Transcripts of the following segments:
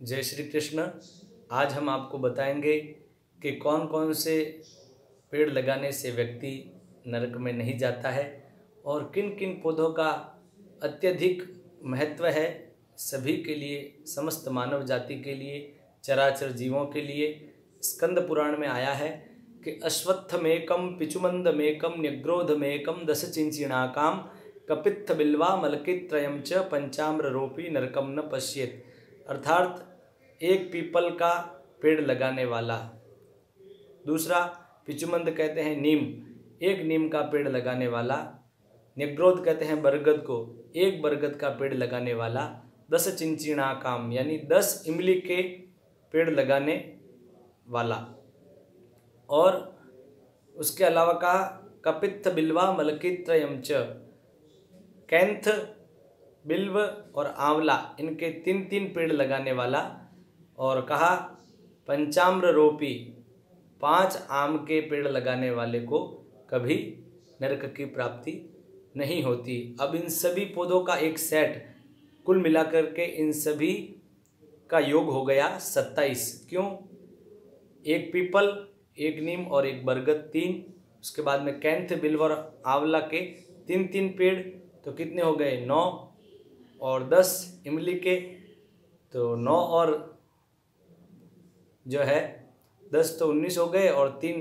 जय श्री कृष्ण। आज हम आपको बताएंगे कि कौन कौन से पेड़ लगाने से व्यक्ति नरक में नहीं जाता है और किन किन पौधों का अत्यधिक महत्व है सभी के लिए, समस्त मानव जाति के लिए, चराचर जीवों के लिए। स्कंद पुराण में आया है कि अश्वत्थमेकं पिचुमंदमेकं न्यग्रोधमेकं दश चिंचिणाकाम कपित्थ बिल्वा मलकित्रयं च पंचाम्ररोपी नरकम न पश्येत। अर्थात एक पीपल का पेड़ लगाने वाला, दूसरा पिचुमंद कहते हैं नीम, एक नीम का पेड़ लगाने वाला, न्यग्रोध कहते हैं बरगद को, एक बरगद का पेड़ लगाने वाला, 10 चिंचिणाकाम यानी 10 इमली के पेड़ लगाने वाला, और उसके अलावा कहा कपित्थ बिल्वा मलकित्रयं च, कैंथ, बिल्व और आंवला, इनके 3 पेड़ लगाने वाला, और कहा पंचाम्र रोपी, 5 आम के पेड़ लगाने वाले को कभी नरक की प्राप्ति नहीं होती। अब इन सभी पौधों का एक सेट कुल मिलाकर के इन सभी का योग हो गया 27। क्यों? एक पीपल, एक नीम और एक बरगद 3, उसके बाद में कैंथ, बिल्व और आंवला के 3 पेड़, तो कितने हो गए 9, और 10 इमली के, तो 9 और जो है 10 तो 19 हो गए, और 3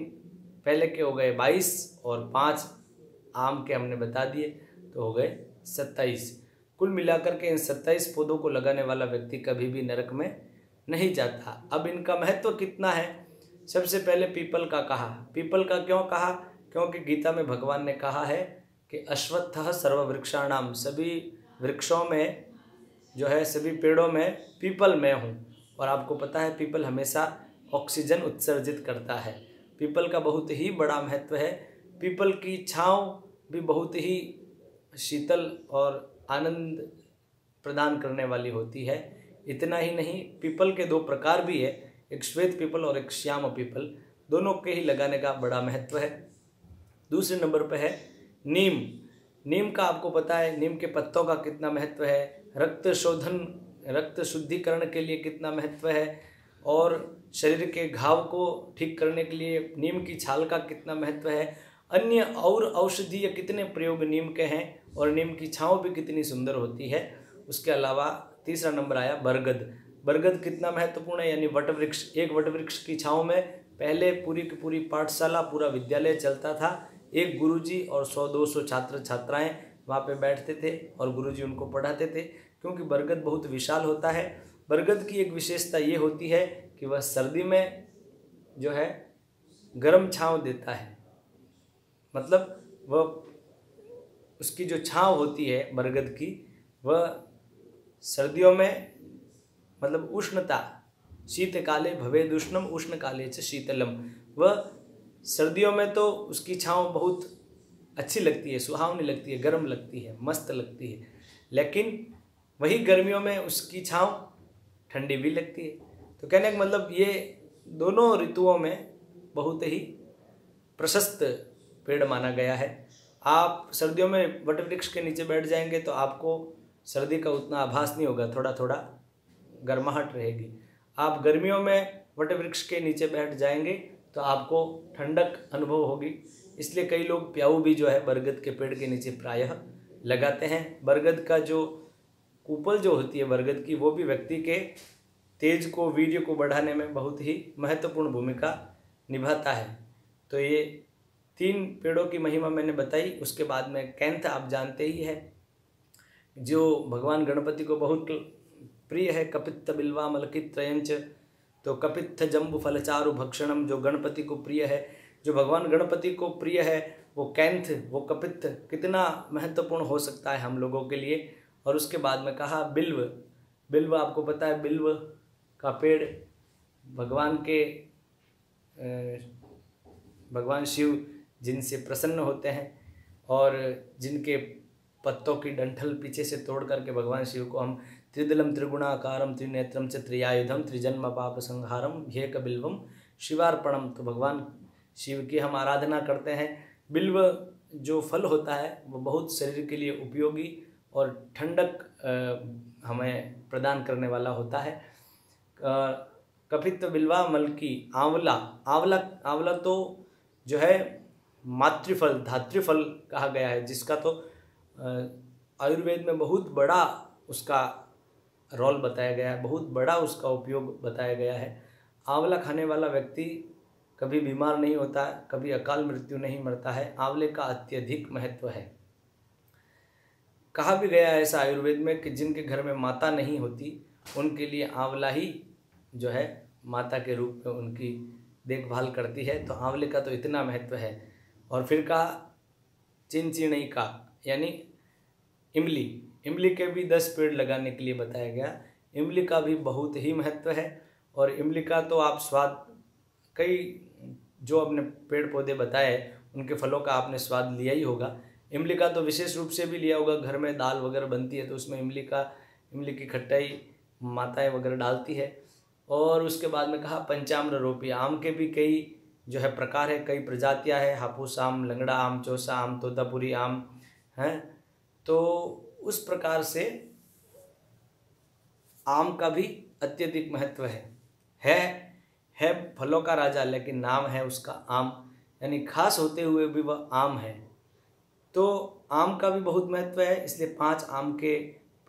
पहले के हो गए 22, और 5 आम के हमने बता दिए तो हो गए 27। कुल मिलाकर के इन 27 पौधों को लगाने वाला व्यक्ति कभी भी नरक में नहीं जाता। अब इनका महत्व कितना है? सबसे पहले पीपल का कहा। पीपल का क्यों कहा? क्योंकि गीता में भगवान ने कहा है कि अश्वत्थः सर्ववृक्षाणाम, सभी वृक्षों में जो है, सभी पेड़ों में पीपल मैं हूँ। और आपको पता है पीपल हमेशा ऑक्सीजन उत्सर्जित करता है। पीपल का बहुत ही बड़ा महत्व है। पीपल की छाँव भी बहुत ही शीतल और आनंद प्रदान करने वाली होती है। इतना ही नहीं, पीपल के 2 प्रकार भी है, एक श्वेत पीपल और एक श्याम पीपल, दोनों के ही लगाने का बड़ा महत्व है। दूसरे नंबर पर है नीम। नीम का आपको पता है नीम के पत्तों का कितना महत्व है, रक्त शुद्धिकरण के लिए कितना महत्व है, और शरीर के घाव को ठीक करने के लिए नीम की छाल का कितना महत्व है। अन्य और औषधीय कितने प्रयोग नीम के हैं, और नीम की छाँव भी कितनी सुंदर होती है। उसके अलावा तीसरा नंबर आया बरगद। बरगद कितना महत्वपूर्ण है, यानी वटवृक्ष। एक वटवृक्ष की छाँव में पहले पूरी की पूरी पाठशाला, पूरा विद्यालय चलता था। एक गुरुजी और 100-200 छात्र छात्राएं वहाँ पे बैठते थे और गुरुजी उनको पढ़ाते थे, क्योंकि बरगद बहुत विशाल होता है। बरगद की एक विशेषता ये होती है कि वह सर्दी में जो है गर्म छाँव देता है, मतलब वह उसकी जो छाँव होती है बरगद की, वह सर्दियों में मतलब उष्णता, शीतकाले भवेदुष्णम उष्णकाले च शीतलम, वह सर्दियों में तो उसकी छाँव बहुत अच्छी लगती है, सुहावनी लगती है, गर्म लगती है, मस्त लगती है, लेकिन वही गर्मियों में उसकी छाँव ठंडी भी लगती है। तो कहने का मतलब ये दोनों ऋतुओं में बहुत ही प्रशस्त पेड़ माना गया है। आप सर्दियों में वटवृक्ष के नीचे बैठ जाएंगे तो आपको सर्दी का उतना आभास नहीं होगा, थोड़ा थोड़ा गर्माहट रहेगी। आप गर्मियों में वटवृक्ष के नीचे बैठ जाएंगे तो आपको ठंडक अनुभव होगी। इसलिए कई लोग प्याऊ भी जो है बरगद के पेड़ के नीचे प्रायः लगाते हैं। बरगद का जो कूपल जो होती है बरगद की, वो भी व्यक्ति के तेज को, वीर्य को बढ़ाने में बहुत ही महत्वपूर्ण भूमिका निभाता है। तो ये 3 पेड़ों की महिमा मैंने बताई। उसके बाद में कैंथ आप जानते ही है, जो भगवान गणपति को बहुत प्रिय है। कपित्थ बिल्वा मलकित्रयं च, तो कपित्थ जम्बु फलचारु भक्षणम जो गणपति को प्रिय है, जो भगवान गणपति को प्रिय है, वो कैंथ, वो कपित्थ कितना महत्वपूर्ण हो सकता है हम लोगों के लिए। और उसके बाद में कहा बिल्व। बिल्व आपको पता है, बिल्व का पेड़ भगवान शिव जिनसे प्रसन्न होते हैं, और जिनके पत्तों की डंठल पीछे से तोड़ करके भगवान शिव को हम त्रिदलम त्रिगुणाकारम त्रिनेत्रम च त्रियायुधम त्रिजन्म पाप संहारम ह्येक बिल्वम शिवार्पणम, तो भगवान शिव की हम आराधना करते हैं। बिल्व जो फल होता है वो बहुत शरीर के लिए उपयोगी और ठंडक हमें प्रदान करने वाला होता है। कपित्व बिल्वा मलकी आंवला। आंवला आंवला तो जो है मातृफल धातृफल कहा गया है, जिसका तो आयुर्वेद में बहुत बड़ा उसका रोल बताया गया है, बहुत बड़ा उसका उपयोग बताया गया है। आंवला खाने वाला व्यक्ति कभी बीमार नहीं होता, कभी अकाल मृत्यु नहीं मरता है। आंवले का अत्यधिक महत्व है। कहा भी गया है ऐसा आयुर्वेद में कि जिनके घर में माता नहीं होती उनके लिए आंवला ही जो है माता के रूप में उनकी देखभाल करती है। तो आंवले का तो इतना महत्व है। और फिर कहा चिनचिनी का यानी इमली, इमली के भी 10 पेड़ लगाने के लिए बताया गया। इमली का भी बहुत ही महत्व है। और इमली का तो आप स्वाद, कई जो आपने पेड़ पौधे बताए उनके फलों का आपने स्वाद लिया ही होगा। इमली का तो विशेष रूप से भी लिया होगा। घर में दाल वगैरह बनती है तो उसमें इमली की खट्टाई माताएं वगैरह डालती है। और उसके बाद में कहा पंचाम्र रोपी। आम के भी कई जो है प्रकार है, कई प्रजातियां हैं। हापूस आम, लंगड़ा आम, चौसा आम, तोतापुरी आम हैं। तो उस प्रकार से आम का भी अत्यधिक महत्व है फलों का राजा, लेकिन नाम है उसका आम, यानी खास होते हुए भी वह आम है। तो आम का भी बहुत महत्व है, इसलिए 5 आम के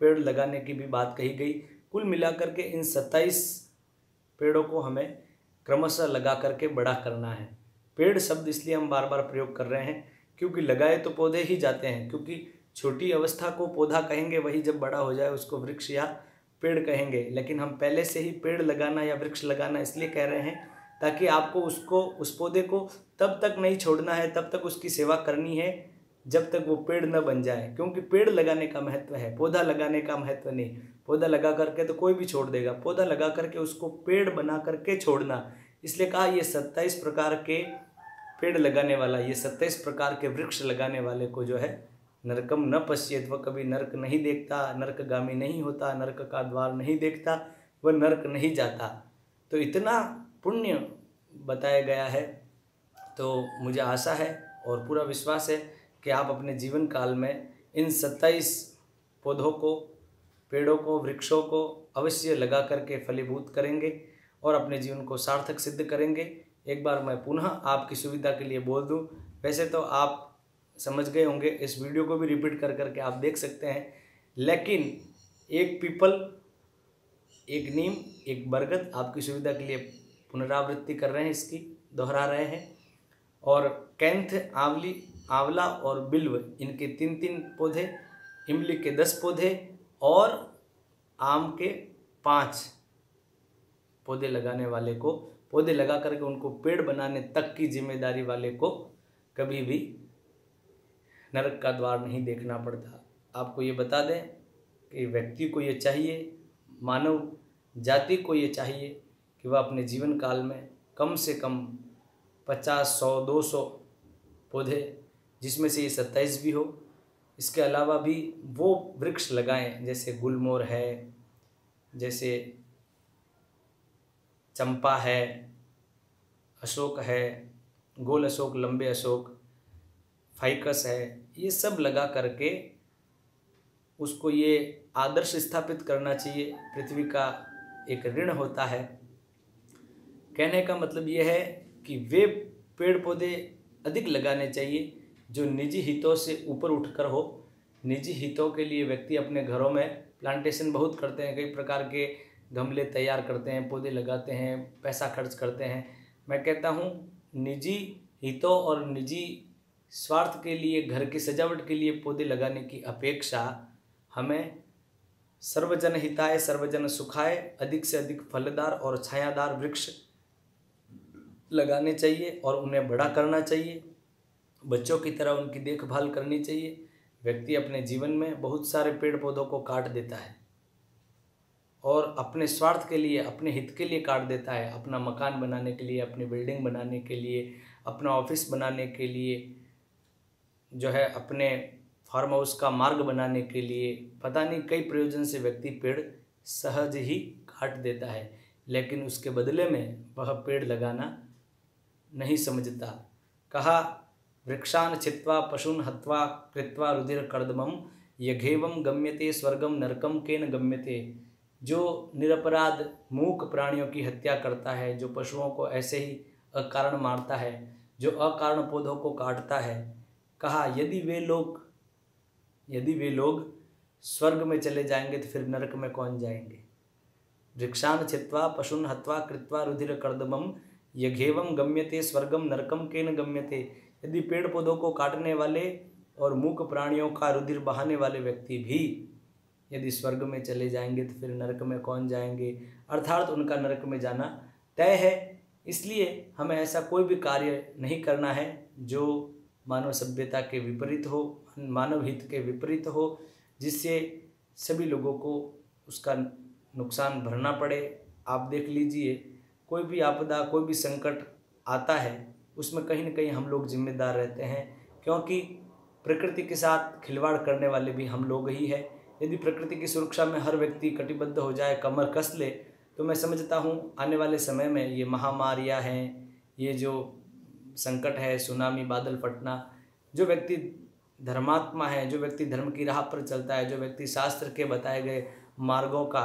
पेड़ लगाने की भी बात कही गई। कुल मिलाकर के इन 27 पेड़ों को हमें क्रमशः लगा करके बड़ा करना है। पेड़ शब्द इसलिए हम बार बार प्रयोग कर रहे हैं क्योंकि लगाए तो पौधे ही जाते हैं, क्योंकि छोटी अवस्था को पौधा कहेंगे, वही जब बड़ा हो जाए उसको वृक्ष या पेड़ कहेंगे। लेकिन हम पहले से ही पेड़ लगाना या वृक्ष लगाना इसलिए कह रहे हैं ताकि आपको उस पौधे को तब तक नहीं छोड़ना है, तब तक उसकी सेवा करनी है जब तक वो पेड़ न बन जाए। क्योंकि पेड़ लगाने का महत्व है, पौधा लगाने का महत्व नहीं। पौधा लगा करके तो कोई भी छोड़ देगा, पौधा लगा करके उसको पेड़ बना करके छोड़ना। इसलिए कहा ये 27 प्रकार के पेड़ लगाने वाला, ये 27 प्रकार के वृक्ष लगाने वाले को जो है नरकम न पश्येत, वह कभी नरक नहीं देखता, नरकगामी नहीं होता, नरक का द्वार नहीं देखता, वह नरक नहीं जाता। तो इतना पुण्य बताया गया है। तो मुझे आशा है और पूरा विश्वास है कि आप अपने जीवन काल में इन 27 पौधों को, पेड़ों को, वृक्षों को अवश्य लगा करके फलीभूत करेंगे और अपने जीवन को सार्थक सिद्ध करेंगे। एक बार मैं पुनः आपकी सुविधा के लिए बोल दूं, वैसे तो आप समझ गए होंगे, इस वीडियो को भी रिपीट कर करके आप देख सकते हैं। लेकिन एक पीपल, एक नीम, एक बरगद आपकी सुविधा के लिए पुनरावृत्ति कर रहे हैं, इसकी दोहरा रहे हैं। और कैंथ, आंवला और बिल्व, इनके 3-3 पौधे, इमली के 10 पौधे और आम के 5 पौधे लगाने वाले को, पौधे लगा करके उनको पेड़ बनाने तक की जिम्मेदारी वाले को कभी भी नरक का द्वार नहीं देखना पड़ता। आपको ये बता दें कि व्यक्ति को ये चाहिए, मानव जाति को ये चाहिए कि वह अपने जीवन काल में कम से कम 50, 100, 200 पौधे, जिसमें से ये 27 भी हो, इसके अलावा भी वो वृक्ष लगाएं, जैसे गुलमोहर है, जैसे चंपा है, अशोक है, गोल अशोक, लंबे अशोक, फाइकस है, ये सब लगा करके उसको ये आदर्श स्थापित करना चाहिए। पृथ्वी का एक ऋण होता है। कहने का मतलब ये है कि वे पेड़ पौधे अधिक लगाने चाहिए जो निजी हितों से ऊपर उठकर हो। निजी हितों के लिए व्यक्ति अपने घरों में प्लांटेशन बहुत करते हैं, कई प्रकार के गमले तैयार करते हैं, पौधे लगाते हैं, पैसा खर्च करते हैं। मैं कहता हूँ निजी हितों और निजी स्वार्थ के लिए, घर की सजावट के लिए पौधे लगाने की अपेक्षा हमें सर्वजन हिताय सर्वजन सुखाय, अधिक से अधिक फलदार और छायादार वृक्ष लगाने चाहिए और उन्हें बड़ा करना चाहिए। बच्चों की तरह उनकी देखभाल करनी चाहिए। व्यक्ति अपने जीवन में बहुत सारे पेड़ पौधों को काट देता है और अपने स्वार्थ के लिए, अपने हित के लिए काट देता है। अपना मकान बनाने के लिए, अपनी बिल्डिंग बनाने के लिए, अपना ऑफिस बनाने के लिए, जो है अपने फार्म हाउस का मार्ग बनाने के लिए, पता नहीं कई प्रयोजन से व्यक्ति पेड़ सहज ही काट देता है, लेकिन उसके बदले में वह पेड़ लगाना नहीं समझता। कहा वृक्षान छित्वा पशून हत्वा कृत्वा रुधिर कर्दमम यघेवम गम्यते स्वर्गम नरकम केन गम्यते। जो निरपराध मूक प्राणियों की हत्या करता है, जो पशुओं को ऐसे ही अकारण मारता है, जो अकारण पौधों को काटता है, कहा यदि वे लोग स्वर्ग में चले जाएंगे तो फिर नरक में कौन जाएंगे। वृक्षान छित्त्वा पशुन हत्वा कृत्वा रुधिर कर्दमम यघेवम गम्यते स्वर्गम नरकम केन गम्यते। यदि पेड़ पौधों को काटने वाले और मूक प्राणियों का रुधिर बहाने वाले व्यक्ति भी यदि स्वर्ग में चले जाएंगे तो फिर नरक में कौन जाएंगे, अर्थात उनका नरक में जाना तय है। इसलिए हमें ऐसा कोई भी कार्य नहीं करना है जो मानव सभ्यता के विपरीत हो, मानव हित के विपरीत हो, जिससे सभी लोगों को उसका नुकसान भरना पड़े। आप देख लीजिए, कोई भी आपदा, कोई भी संकट आता है उसमें कहीं न कहीं हम लोग जिम्मेदार रहते हैं, क्योंकि प्रकृति के साथ खिलवाड़ करने वाले भी हम लोग ही हैं। यदि प्रकृति की सुरक्षा में हर व्यक्ति कटिबद्ध हो जाए, कमर कस ले, तो मैं समझता हूँ आने वाले समय में ये महामारियाँ हैं, ये जो संकट है, सुनामी, बादल फटना, जो व्यक्ति धर्मात्मा है, जो व्यक्ति धर्म की राह पर चलता है, जो व्यक्ति शास्त्र के बताए गए मार्गों का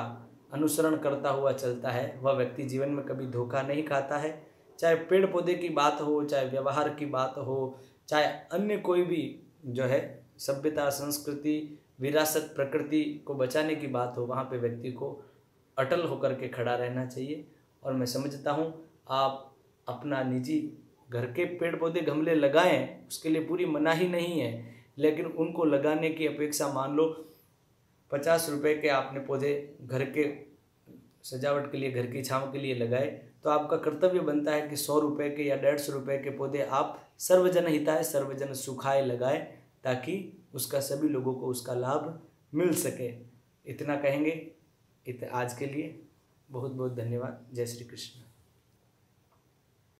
अनुसरण करता हुआ चलता है, वह व्यक्ति जीवन में कभी धोखा नहीं खाता है। चाहे पेड़ पौधे की बात हो, चाहे व्यवहार की बात हो, चाहे अन्य कोई भी जो है सभ्यता, संस्कृति, विरासत, प्रकृति को बचाने की बात हो, वहाँ पे व्यक्ति को अटल होकर के खड़ा रहना चाहिए। और मैं समझता हूँ आप अपना निजी घर के पेड़ पौधे गमले लगाएं, उसके लिए पूरी मनाही नहीं है, लेकिन उनको लगाने की अपेक्षा मान लो 50 रुपए के आपने पौधे घर के सजावट के लिए, घर की छांव के लिए लगाए, तो आपका कर्तव्य बनता है कि 100 रुपये के या 150 रुपये के पौधे आप सर्वजन हिताय सर्वजन सुखाय लगाए, ताकि उसका सभी लोगों को उसका लाभ मिल सके। इतना कहेंगे आज के लिए। बहुत बहुत धन्यवाद। जय श्री कृष्ण।